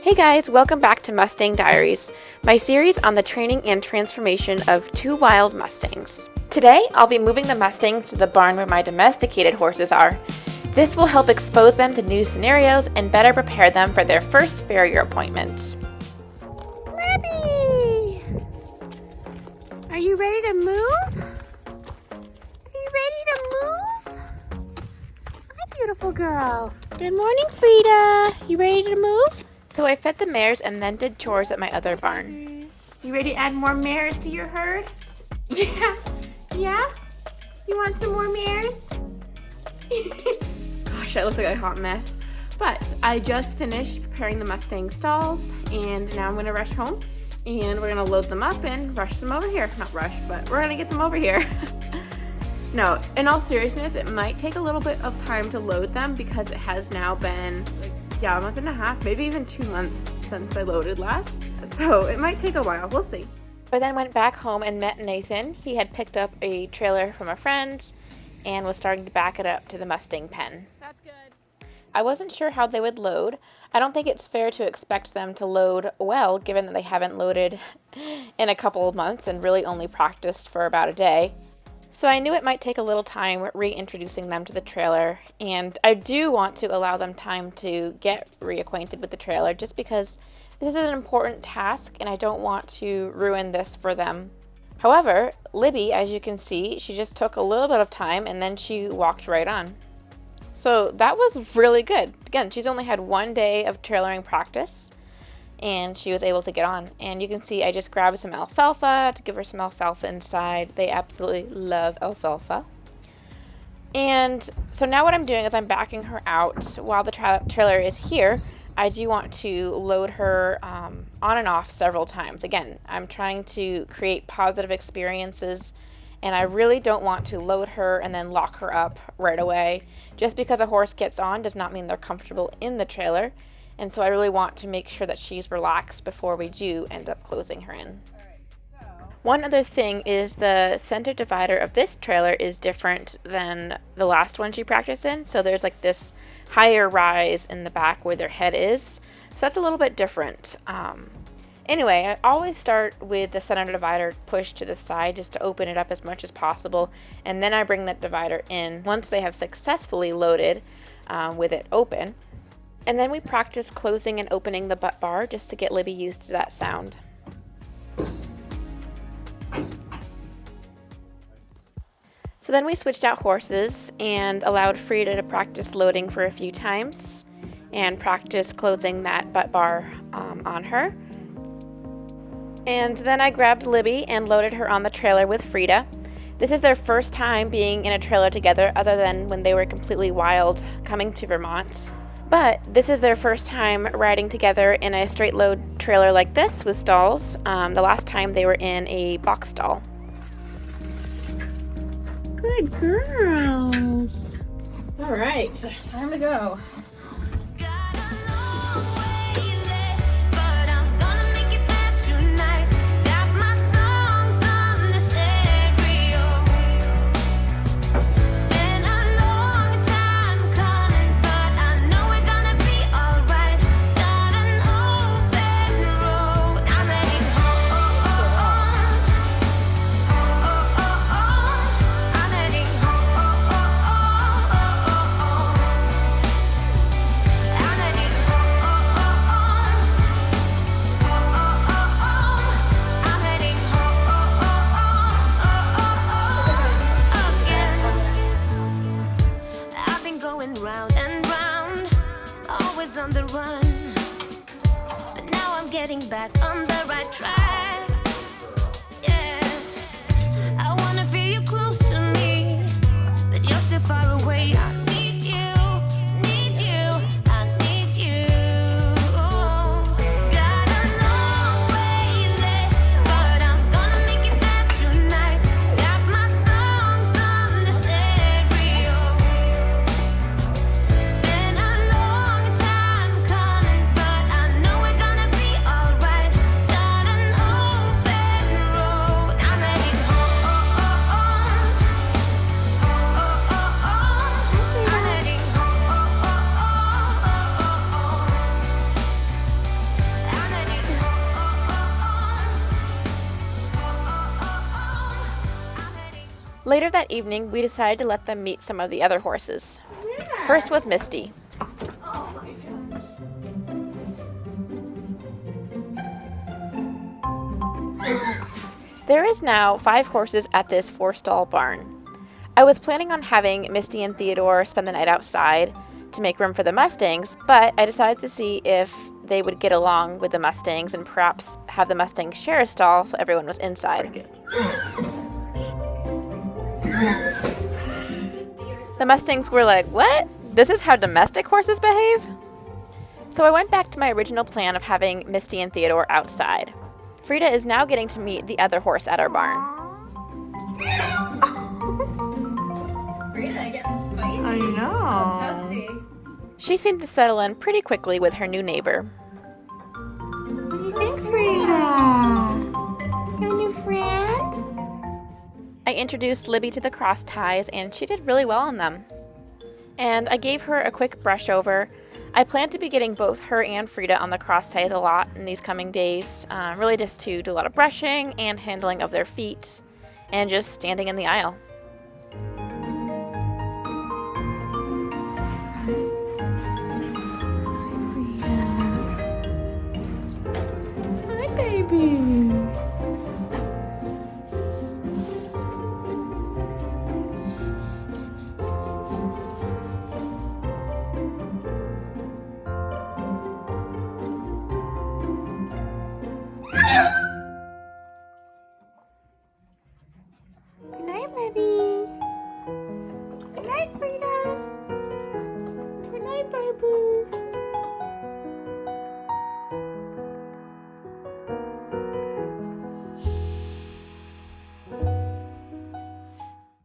Hey guys, welcome back to Mustang Diaries, my series on the training and transformation of two wild Mustangs. Today, I'll be moving the Mustangs to the barn where my domesticated horses are. This will help expose them to new scenarios and better prepare them for their first farrier appointment. Libby! Are you ready to move? Are you ready to move? Hi, beautiful girl. Good morning, Freeda. You ready to move? So I fed the mares and then did chores at my other barn. You ready to add more mares to your herd? Yeah? Yeah? You want some more mares? Gosh, I look like a hot mess. But I just finished preparing the Mustang stalls, and now I'm going to rush home, and we're going to load them up and rush them over here. Not rush, but we're going to get them over here. No, in all seriousness, it might take a little bit of time to load them because it has now been a month and a half, maybe even 2 months since I loaded last. So it might take a while, we'll see. I then went back home and met Nathan. He had picked up a trailer from a friend and was starting to back it up to the Mustang pen. That's good. I wasn't sure how they would load. I don't think it's fair to expect them to load well, given that they haven't loaded in a couple of months and really only practiced for about a day. So I knew it might take a little time reintroducing them to the trailer, and I do want to allow them time to get reacquainted with the trailer just because this is an important task and I don't want to ruin this for them. However, Libby, as you can see, she just took a little bit of time and then she walked right on. So that was really good. Again, she's only had 1 day of trailering practice and she was able to get on. And you can see I just grabbed some alfalfa to give her some alfalfa inside. They absolutely love alfalfa. And so now what I'm doing is I'm backing her out while the trailer is here. I do want to load her on and off several times. Again, I'm trying to create positive experiences, and I really don't want to load her and then lock her up right away. Just because a horse gets on does not mean they're comfortable in the trailer. And so I really want to make sure that she's relaxed before we do end up closing her in. One other thing is the center divider of this trailer is different than the last one she practiced in. So there's like this higher rise in the back where their head is. So that's a little bit different. Anyway, I always start with the center divider pushed to the side just to open it up as much as possible. And then I bring that divider in once they have successfully loaded with it open. And then we practice closing and opening the butt bar just to get Libby used to that sound. So then we switched out horses and allowed Freeda to practice loading for a few times and practice closing that butt bar on her. And then I grabbed Libby and loaded her on the trailer with Freeda. This is their first time being in a trailer together other than when they were completely wild coming to Vermont. But this is their first time riding together in a straight load trailer like this with stalls. The last time they were in a box stall. Good girls. All right, time to go. On the run, but now I'm getting back on the right track. Yeah, I wanna feel you close to me, but you're still far away. I need you, need you, I need you. Got a long way left, but I'm gonna make it there tonight. Got my songs on the stereo. Spend a long time coming, but I know we're gonna be alright. Got an Later that evening, we decided to let them meet some of the other horses. First was Misty. Oh my gosh. There is now 5 horses at this 4-stall barn. I was planning on having Misty and Theodore spend the night outside to make room for the Mustangs, but I decided to see if they would get along with the Mustangs and perhaps have the Mustangs share a stall so everyone was inside. The Mustangs were like, "What? This is how domestic horses behave?" So I went back to my original plan of having Misty and Theodore outside. Freeda is now getting to meet the other horse at our barn. Britta getting spicy. I know. Fantastic. She seemed to settle in pretty quickly with her new neighbor. What do you think, Freeda? Your new friend? I introduced Libby to the cross ties, and she did really well on them. And I gave her a quick brush over. I plan to be getting both her and Freeda on the cross ties a lot in these coming days, really just to do a lot of brushing and handling of their feet, and just standing in the aisle.